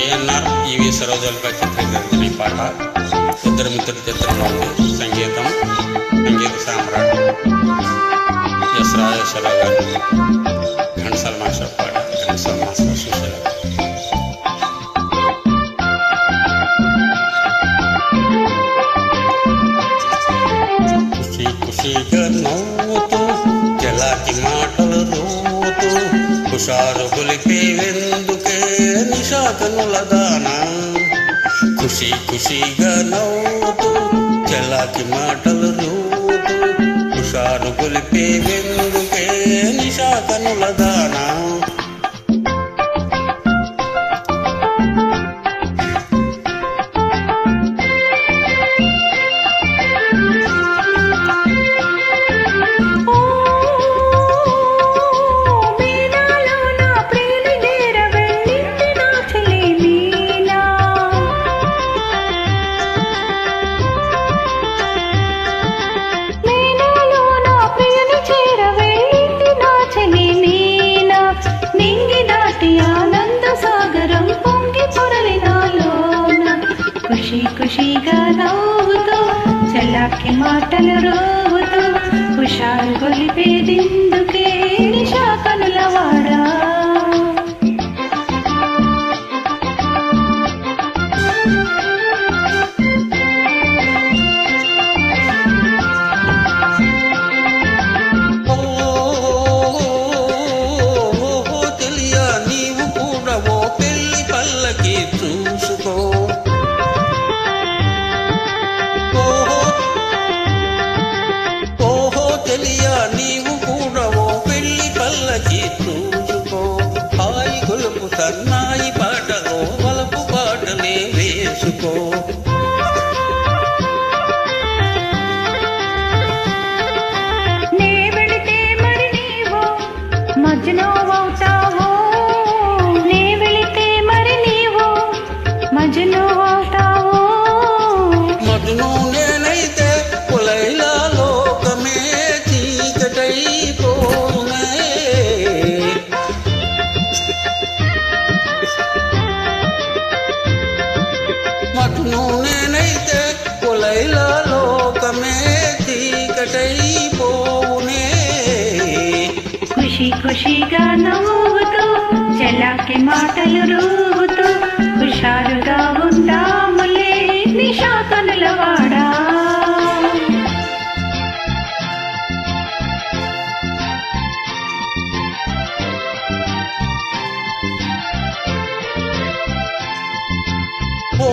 ఏఎన్ఆర్ ఈవి సరోజాలుగా చిత్రీకరించిన ఈ పాట ఇద్దరు మిత్రుల చిత్రంలో ఉంది. సంగీత సామ్రాట్ ఎస్ రాజేశ్వరరావు గారు, ఘంటసాల మాస్టర్ పాట, ఘంటసాల మాస్టర్ సుశీల. ఖుషి ఖుషిగా నవ్వుతూ జలాకి మాటలు రోతూ హుషారు గొలిపేవెందుకే నిషా కనుల దానా. ఖుషి ఖుషిగా నవ్వుతూ జలాకి మాటలు రోతూ హుషారు గొలిపేవెందుకే నిషా కనుల దానా. ఖుషి ఖుషిగా నవ్వుతూ చల్లాకి మాటలు రోవుతూ హుషారు గొలిపేదిందుకే నిషా కనుల వాడా. తెలియ నీవు కూడా ఓ పెళ్లి పల్లకి చూసుకో. తెలియా నీవు కూడా ఓ పెళ్లి పల్లకి చూసుకో. హాయి గొలుపు సన్నాయి పాటలో వలపు పాటలే వేసుకో. నే వెళితే మరి నీవు మజ్ను అవుతావో, నే వెళితే మరి నీవు మజ్ను అవుతావో. మజ్ను నేనైతే కులైలా లోకమే చీకటైపోనే. మజ్ను నేనైతే కులైలా లోకమే చీకటైపోనే. ఖుషి ఖుషిగా నవ్వుతూ చలాకి మాటలు రూతూ హుషారుగా ఉందాములే నిషా కనుల వాడా. ఓ